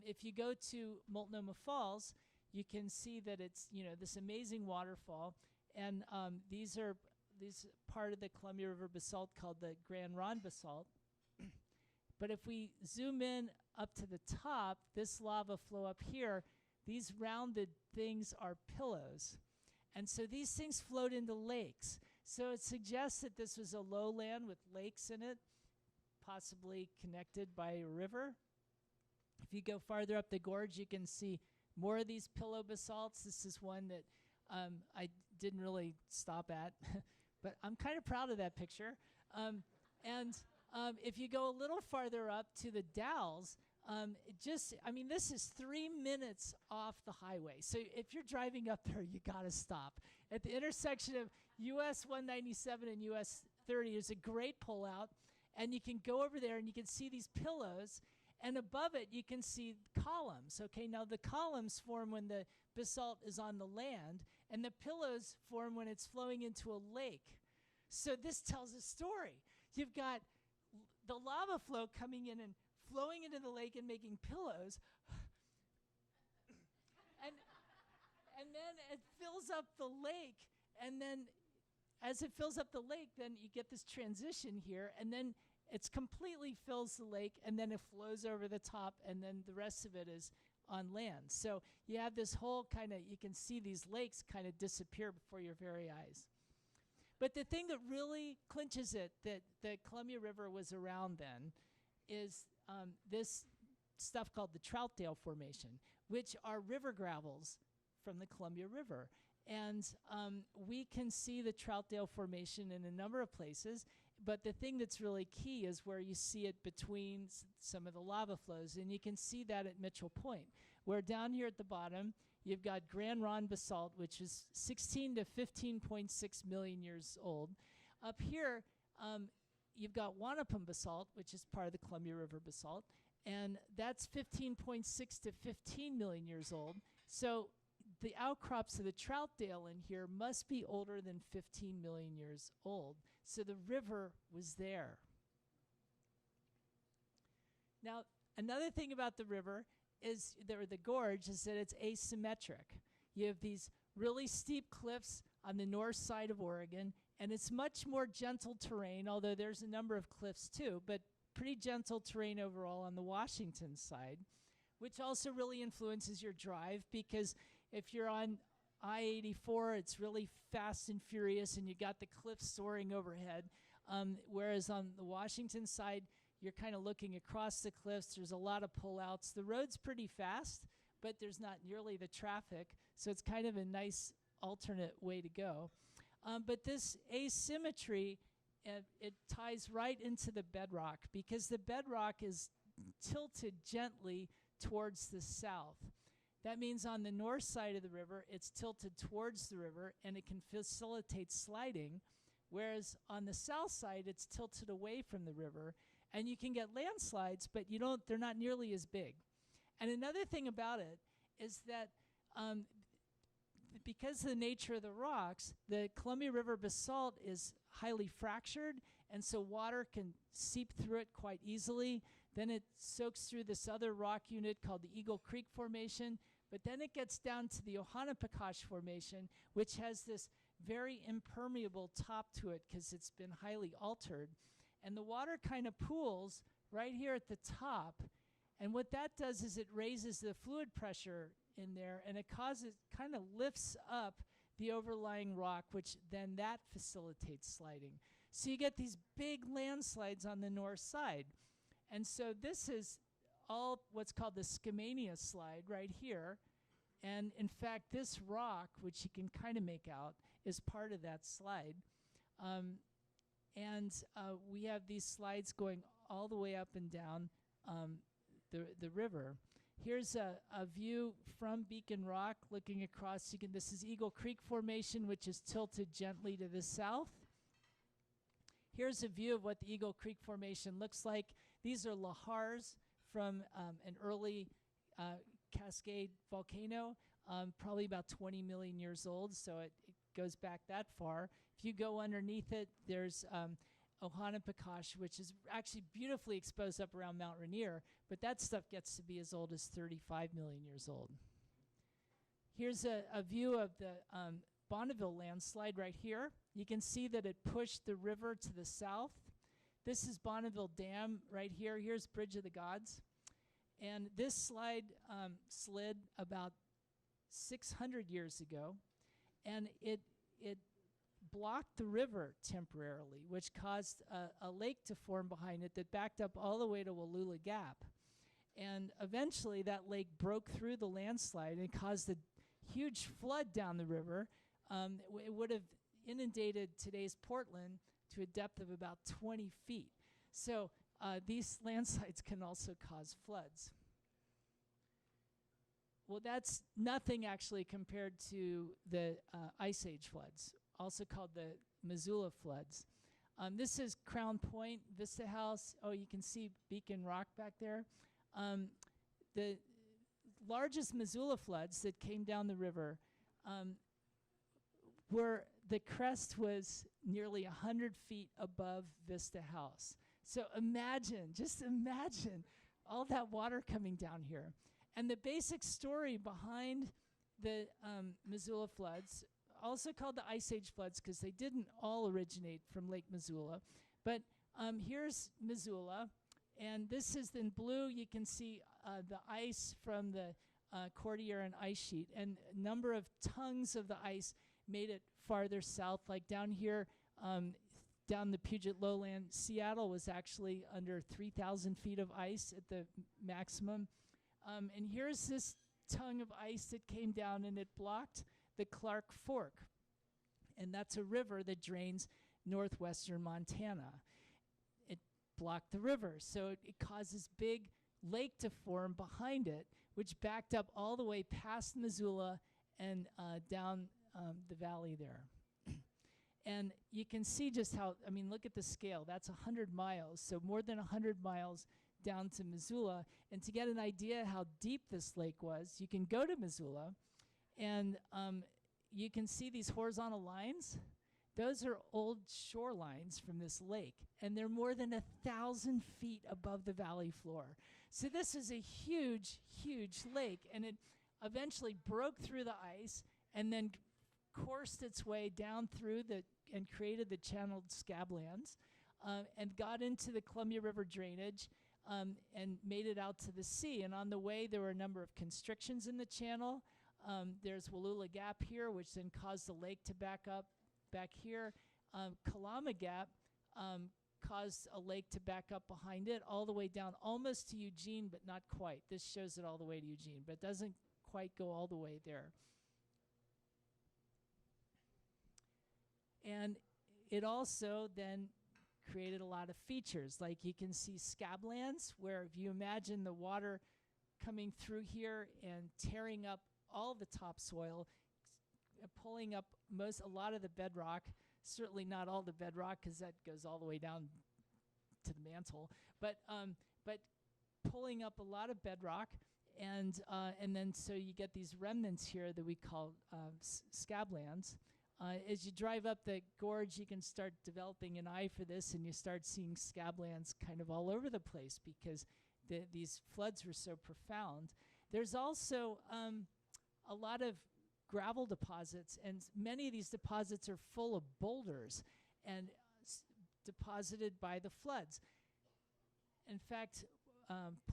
If you go to Multnomah Falls, you can see that it's, this amazing waterfall. And these part of the Columbia River basalt called the Grand Ronde basalt. But if we zoom in up to the top, this lava flow up here, these rounded things are pillows. And so these things flowed into lakes. So it suggests that this was a lowland with lakes in it, possibly connected by a river. If you go farther up the gorge, you can see more of these pillow basalts. This is one that I didn't really stop at, but I'm kind of proud of that picture. If you go a little farther up to the Dalles, this is 3 minutes off the highway. So if you're driving up there, you gotta stop. At the intersection of US 197 and US 30, there's a great pullout, and you can go over there and you can see these pillows, and above it you can see columns. Okay, now the columns form when the basalt is on the land, and the pillows form when it's flowing into a lake. So this tells a story. You've got the lava flow coming in and flowing into the lake and making pillows. and then it fills up the lake, and then as it fills up the lake, then you get this transition here, and then it completely fills the lake, and then it flows over the top, and then the rest of it is on land. So you have this whole you can see these lakes kind of disappear before your very eyes. But the thing that really clinches it that the Columbia River was around then is this stuff called the Troutdale Formation, which are river gravels from the Columbia River. And we can see the Troutdale Formation in a number of places, but the thing that's really key is where you see it between some of the lava flows, and you can see that at Mitchell Point, where down here at the bottom, you've got Grand Ronde basalt, which is 16 to 15.6 million years old. Up here, you've got Wanapum basalt, which is part of the Columbia River basalt, and that's 15.6 to 15 million years old. So the outcrops of the Troutdale in here must be older than 15 million years old. So the river was there. Now, another thing about the river is, the gorge, is that it's asymmetric. You have these really steep cliffs on the north side of Oregon, and it's much more gentle terrain, although there's a number of cliffs too, but pretty gentle terrain overall on the Washington side, which also really influences your drive, because if you're on I-84, it's really fast and furious, and you got the cliffs soaring overhead, whereas on the Washington side, you're kind of looking across the cliffs. There's a lot of pullouts. The road's pretty fast, but there's not nearly the traffic, so it's kind of a nice alternate way to go. But this asymmetry and it ties right into the bedrock because the bedrock is tilted gently towards the south. That means on the north side of the river, it's tilted towards the river and it can facilitate sliding, whereas on the south side, it's tilted away from the river. And you can get landslides, but they're not nearly as big. And another thing about it is that because of the nature of the rocks, the Columbia River basalt is highly fractured, and so water can seep through it quite easily. Then it soaks through this other rock unit called the Eagle Creek Formation, but then it gets down to the Ohanapakash Formation, which has this very impermeable top to it because it's been highly altered. And the water kind of pools right here at the top, and what that does is it raises the fluid pressure in there, and it kind of lifts up the overlying rock, which then that facilitates sliding. So you get these big landslides on the north side. And so this is all what's called the Skamania slide right here. And in fact, this rock, which you can kind of make out, is part of that slide. We have these slides going all the way up and down the river. Here's a view from Beacon Rock looking across. This is Eagle Creek Formation, which is tilted gently to the south. Here's a view of what the Eagle Creek Formation looks like. These are lahars from an early Cascade volcano, probably about 20 million years old, so it goes back that far. If you go underneath it, there's Ohanapakash, which is actually beautifully exposed up around Mount Rainier, but that stuff gets to be as old as 35 million years old. Here's a view of the Bonneville landslide right here. You can see that it pushed the river to the south. This is Bonneville Dam right here. Here's Bridge of the Gods. And this slide slid about 600 years ago, and it blocked the river temporarily, which caused a lake to form behind it that backed up all the way to Wallula Gap. And eventually that lake broke through the landslide and caused a huge flood down the river. It would have inundated today's Portland to a depth of about 20 feet. So these landslides can also cause floods. Well, that's nothing actually compared to the Ice Age floods, also called the Missoula floods. This is Crown Point, Vista House. Oh, you can see Beacon Rock back there. The largest Missoula floods that came down the river the crest was nearly 100 feet above Vista House. So just imagine all that water coming down here. And the basic story behind the Missoula floods, also called the Ice Age floods because they didn't all originate from Lake Missoula, but here's Missoula, and this is in blue. You can see the ice from the Cordilleran ice sheet, and a number of tongues of the ice made it farther south, like down here, down the Puget Lowland. Seattle was actually under 3,000 feet of ice at the maximum. And here's this tongue of ice that came down, and it blocked the Clark Fork. And that's a river that drains northwestern Montana. It blocked the river, so it causes big lake to form behind it, which backed up all the way past Missoula and down the valley there. And you can see just how, look at the scale. That's 100 miles, so more than 100 miles down to Missoula. And to get an idea how deep this lake was, you can go to Missoula, and you can see these horizontal lines. Those are old shorelines from this lake, and they're more than 1,000 feet above the valley floor. So this is a huge, huge lake, and it eventually broke through the ice and then coursed its way down through and created the channeled scablands, and got into the Columbia River drainage, and made it out to the sea. And on the way, there were a number of constrictions in the channel. There's Wallula Gap here, which then caused the lake to back up back here. Kalama Gap caused a lake to back up behind it all the way down almost to Eugene, but not quite. This shows it all the way to Eugene, but it doesn't quite go all the way there. And it also then created a lot of features. Like you can see scablands, where if you imagine the water coming through here and tearing up all the topsoil, pulling up a lot of the bedrock, certainly not all the bedrock because that goes all the way down to the mantle, but pulling up a lot of bedrock, and then so you get these remnants here that we call scablands. As you drive up the gorge, you can start developing an eye for this, and you start seeing scablands kind of all over the place because these floods were so profound. There's also a lot of gravel deposits, and many of these deposits are full of boulders and deposited by the floods. In fact,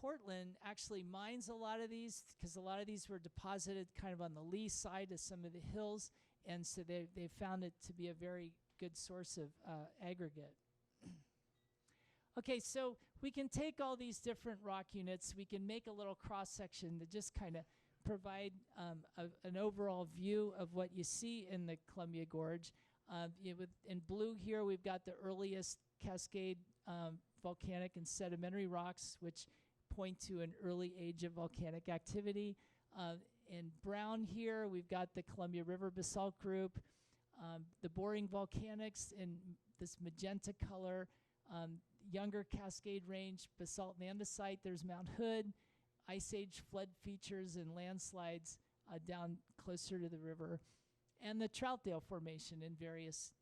Portland actually mines a lot of these because a lot of these were deposited kind of on the lee side of some of the hills, and so they found it to be a very good source of aggregate. Okay, so we can take all these different rock units, we can make a little cross-section to just kind of provide an overall view of what you see in the Columbia Gorge. In blue here, we've got the earliest Cascade volcanic and sedimentary rocks, which point to an early age of volcanic activity. In brown here, we've got the Columbia River basalt group, the boring volcanics in this magenta color, younger Cascade Range basalt and andesite. There's Mount Hood, Ice Age flood features and landslides down closer to the river, and the Troutdale Formation in various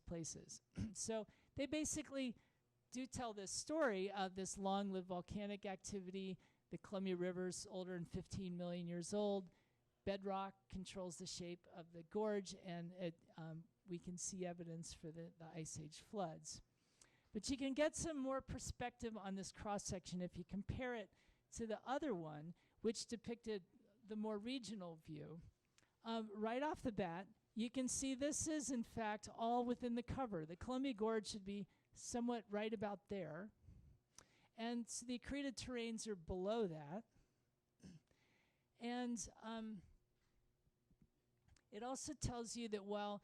places. So they basically do tell this story of this long-lived volcanic activity. The Columbia River's older than 15 million years old. Bedrock controls the shape of the gorge, and we can see evidence for the Ice Age floods. But you can get some more perspective on this cross-section if you compare it to the other one, which depicted the more regional view. Right off the bat, you can see this is, in fact, all within the cover. The Columbia Gorge should be somewhat right about there. And so the accreted terrains are below that. And it also tells you that while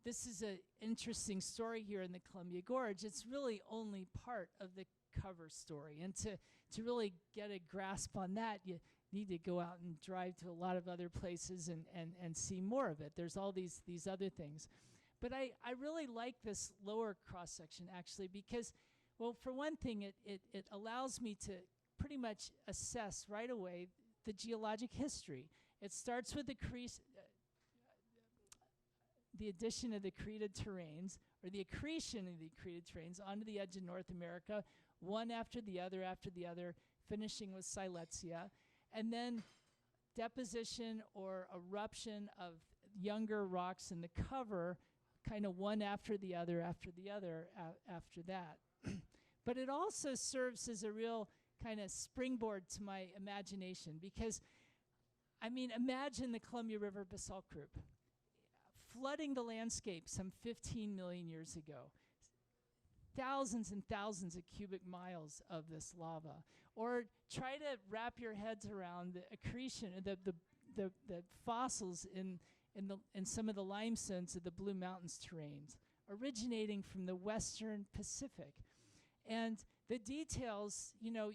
this is an interesting story here in the Columbia Gorge, it's really only part of the cover story. And to really get a grasp on that, you need to go out and drive to a lot of other places and see more of it. There's all these other things. But I really like this lower cross-section, actually, because, well, for one thing, it allows me to pretty much assess right away the geologic history. It starts with the addition of the accreted terrains, or the accretion of the accreted terrains onto the edge of North America, one after the other, finishing with Silesia, and then deposition or eruption of younger rocks in the cover, kind of one after the other after that. But it also serves as a real kind of springboard to my imagination, because, I mean, imagine the Columbia River basalt group flooding the landscape some 15 million years ago. Thousands and thousands of cubic miles of this lava. Or try to wrap your heads around the accretion, the fossils in some of the limestones of the Blue Mountains terrains, originating from the Western Pacific. And the details, you know,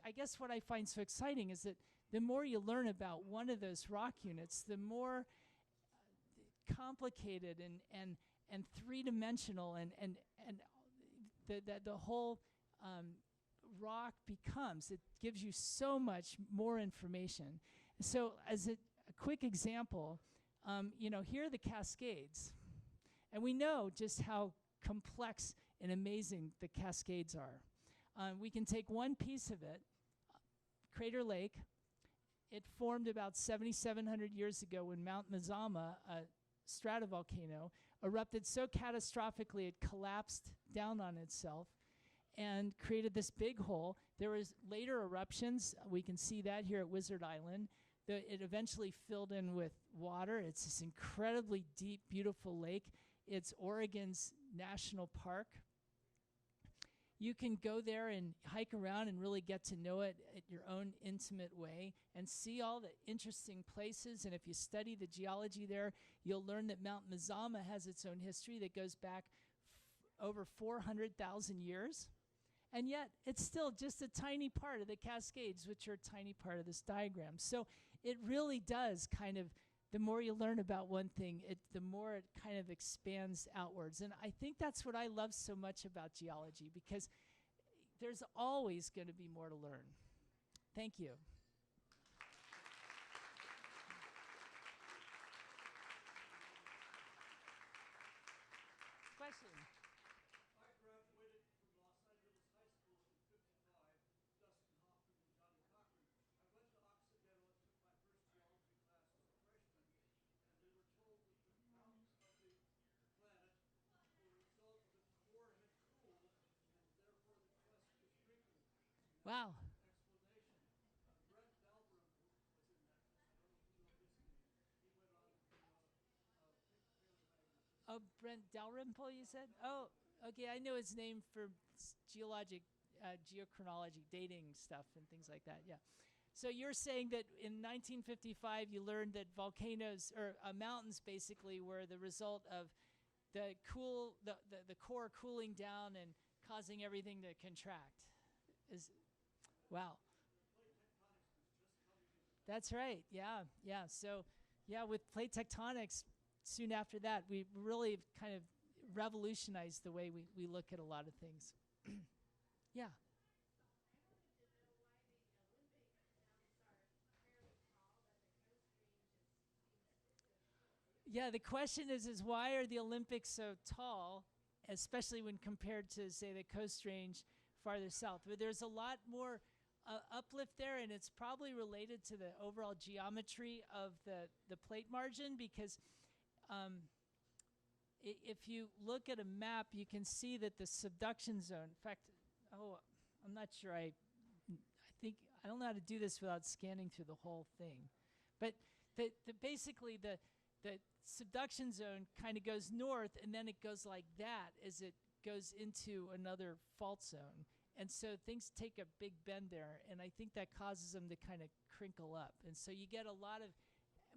I guess what I find so exciting is that the more you learn about one of those rock units, the more complicated and three-dimensional and the whole rock becomes. It gives you so much more information. So as a quick example, you know, here are the Cascades. And we know just how complex and amazing the Cascades are. We can take one piece of it, Crater Lake. It formed about 7,700 years ago when Mount Mazama, a stratovolcano, erupted so catastrophically it collapsed down on itself and created this big hole. There was later eruptions. We can see that here at Wizard Island. It eventually filled in with water. It's this incredibly deep, beautiful lake. It's Oregon's national park. You can go there and hike around and really get to know it at your own intimate way and see all the interesting places. And if you study the geology there, you'll learn that Mount Mazama has its own history that goes back over 400,000 years. And yet, it's still just a tiny part of the Cascades, which are a tiny part of this diagram. So it really does kind of, the more you learn about one thing, the more it kind of expands outwards. And I think that's what I love so much about geology, because there's always going to be more to learn. Thank you. Question? I graduated from Los Angeles High School in '55, Dustin Hoffman and Johnny Cochran. I went to Occidental and took my first geology class as a freshman, and we were told that the mountains of the planet were a result of the core had cooled, and therefore the crust was wrinkled. Wow. Explanation. Brent Dalrymple was in that class. I don't know if you know his name. He went on to be paleomagnetist. Oh, Brent Dalrymple, you said? Oh, okay. I know his name for geologic, geochronology, dating stuff and things like that. Yeah. So you're saying that in 1955 you learned that volcanoes or mountains basically were the result of the core cooling down and causing everything to contract. Wow. That's right. Yeah. Yeah. So, yeah, with plate tectonics, soon after that, we really kind of revolutionized the way we look at a lot of things. Yeah. Yeah, the question is why are the Olympics so tall, especially when compared to, say, the Coast Range farther south? But there's a lot more uplift there, and it's probably related to the overall geometry of the plate margin, because if you look at a map, you can see that the subduction zone, in fact, I'm not sure I don't know how to do this without scanning through the whole thing. But basically the subduction zone kind of goes north, and then it goes like that as it goes into another fault zone. And so things take a big bend there, and I think that causes them to kind of crinkle up. And so you get a lot of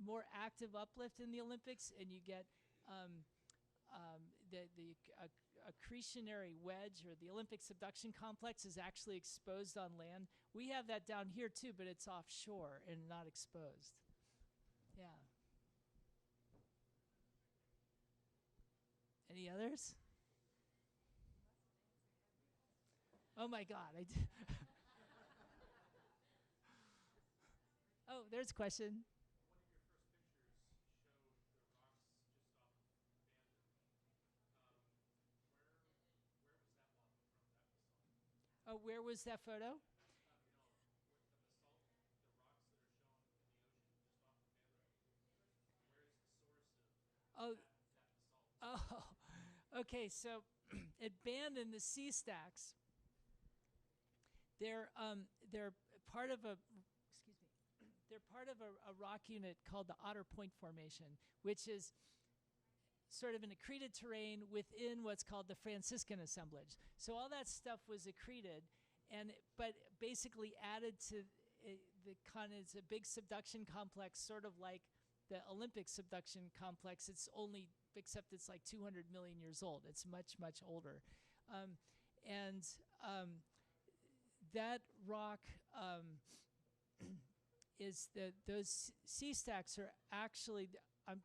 more active uplift in the Olympics, and you get the accretionary wedge, or the Olympic subduction complex, is actually exposed on land. We have that down here too, but it's offshore and not exposed. Yeah. Any others? Oh my God, I did. Oh, there's a question. Oh, where was that photo? Oh, okay. So at Band in the sea stacks, they're part of a rock unit called the Otter Point Formation, which is sort of an accreted terrain within what's called the Franciscan assemblage. So all that stuff was accreted, but basically added to it's a big subduction complex, sort of like the Olympic subduction complex. Except it's like 200 million years old. It's much, much older. That rock those sea stacks are actually, I'm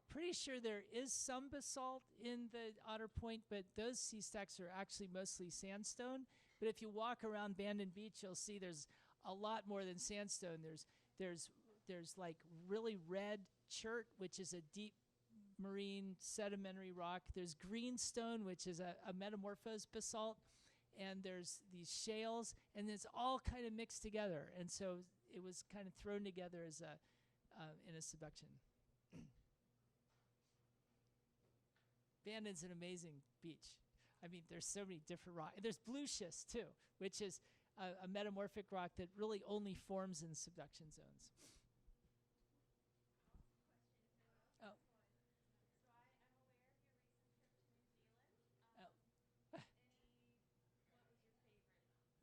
pretty sure there is some basalt in the Otter Point, but those sea stacks are actually mostly sandstone. But if you walk around Bandon Beach, you'll see there's a lot more than sandstone. There's like really red chert, which is a deep marine sedimentary rock. There's greenstone, which is a metamorphosed basalt, and there's these shales, and it's all kind of mixed together. And so it was kind of thrown together as in a subduction. Bandon's an amazing beach. I mean, there's so many different rocks. There's blue schist too, which is a metamorphic rock that really only forms in subduction zones. Oh.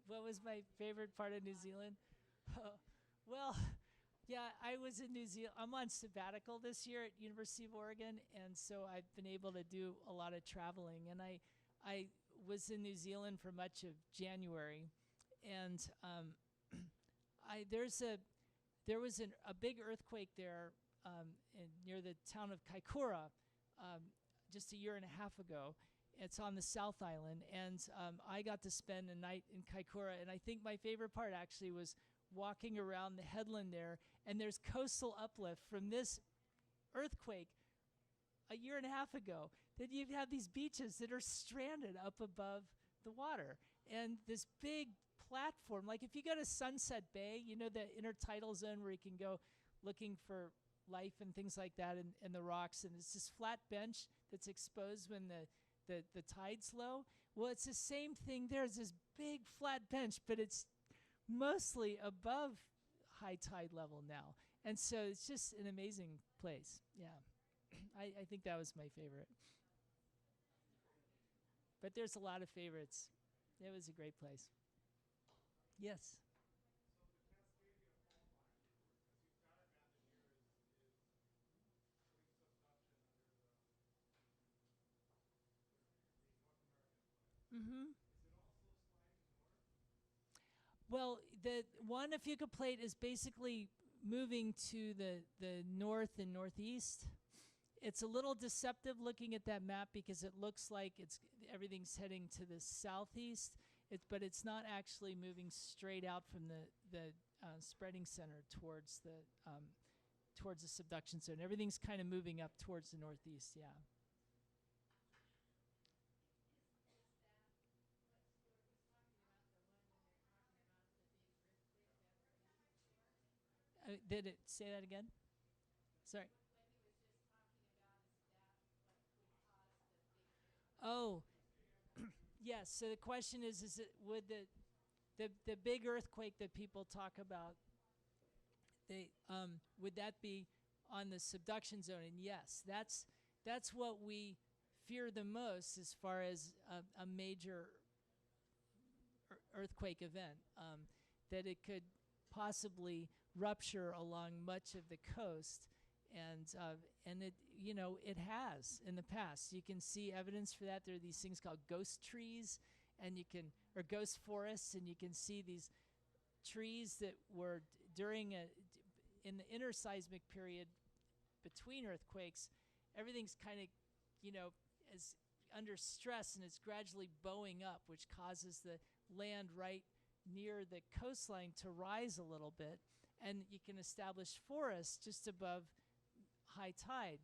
What was my favorite part of New Zealand? Well, yeah, I was in New Zealand. I'm on sabbatical this year at University of Oregon, and so I've been able to do a lot of traveling. And I I was in New Zealand for much of January, and there was a big earthquake there near the town of Kaikoura just a year and a half ago. It's on the South Island, and I got to spend a night in Kaikoura, and I think my favorite part actually was walking around the headland there, and there's coastal uplift from this earthquake a year and a half ago. Then you have these beaches that are stranded up above the water, and this big platform. Like if you go to Sunset Bay, you know, the intertidal zone where you can go looking for life and things like that in the rocks, and it's this flat bench that's exposed when the tide's low. Well, it's the same thing there. It's this big flat bench, but it's mostly above high tide level now. And so it's just an amazing place. Yeah. I think that was my favorite. But there's a lot of favorites. It was a great place. Yes. Mm-hmm. Well, the Juan-Fuca plate is basically moving to the north and northeast. It's a little deceptive looking at that map because it looks like everything's heading to the southeast, but it's not actually moving straight out from the spreading center towards the subduction zone. Everything's kind of moving up towards the northeast, yeah. Did it say that again? Sorry. Oh, yes. So the question is would the big earthquake that people talk about, would that be on the subduction zone? And yes, that's what we fear the most as far as a major earthquake event, that it could possibly rupture along much of the coast, and it has in the past. You can see evidence for that. There are these things called ghost trees, or ghost forests, and you can see these trees that were in the interseismic period between earthquakes. Everything's kind of, is under stress, and it's gradually bowing up, which causes the land right near the coastline to rise a little bit, and you can establish forests just above high tide.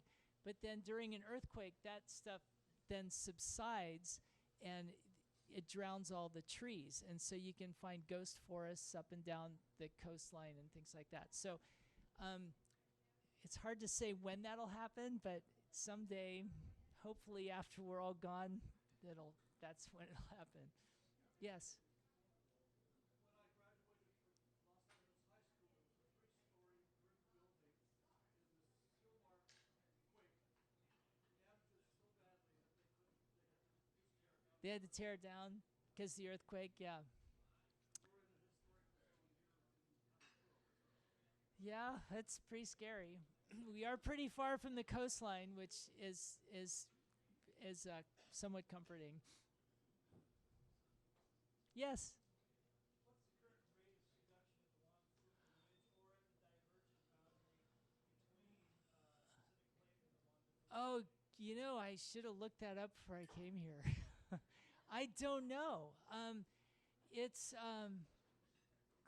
But then during an earthquake, that stuff then subsides and it drowns all the trees, and so you can find ghost forests up and down the coastline and things like that. So it's hard to say when that'll happen, but someday, hopefully after we're all gone, that's when it'll happen. Yes. They had to tear it down because the earthquake, yeah. Yeah, that's pretty scary. We are pretty far from the coastline, which is somewhat comforting. Yes. Oh, I should have looked that up before I came here. I don't know. It's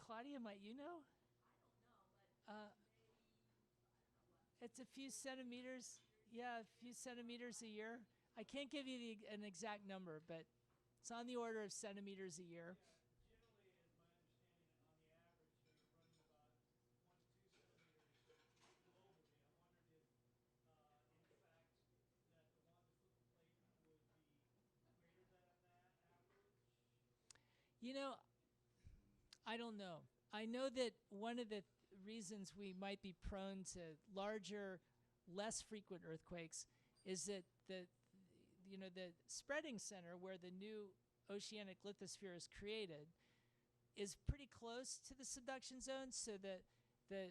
Claudia, might you know? It's a few centimeters. Yeah, a few centimeters a year. I can't give you an exact number, but it's on the order of centimeters a year. I don't know. I know that one of the reasons we might be prone to larger, less frequent earthquakes is that the spreading center where the new oceanic lithosphere is created is pretty close to the subduction zone, so that the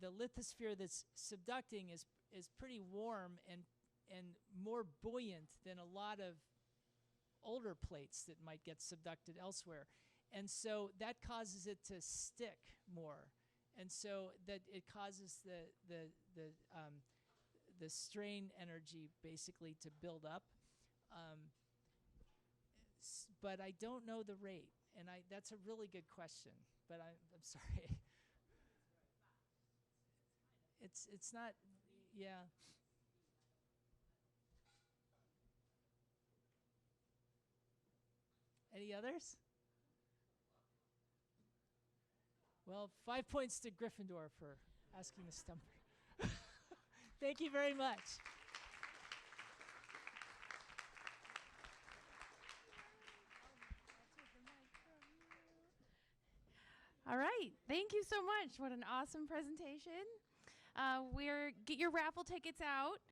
lithosphere that's subducting is pretty warm and more buoyant than a lot of older plates that might get subducted elsewhere. And so that causes it to stick more. And so that it causes the strain energy basically to build up. But I don't know the rate. And that's a really good question, but I'm sorry. It's not, yeah. Any others? Well, 5 points to Gryffindor for asking the stumper. Thank you very much. All right. Thank you so much. What an awesome presentation. Get your raffle tickets out.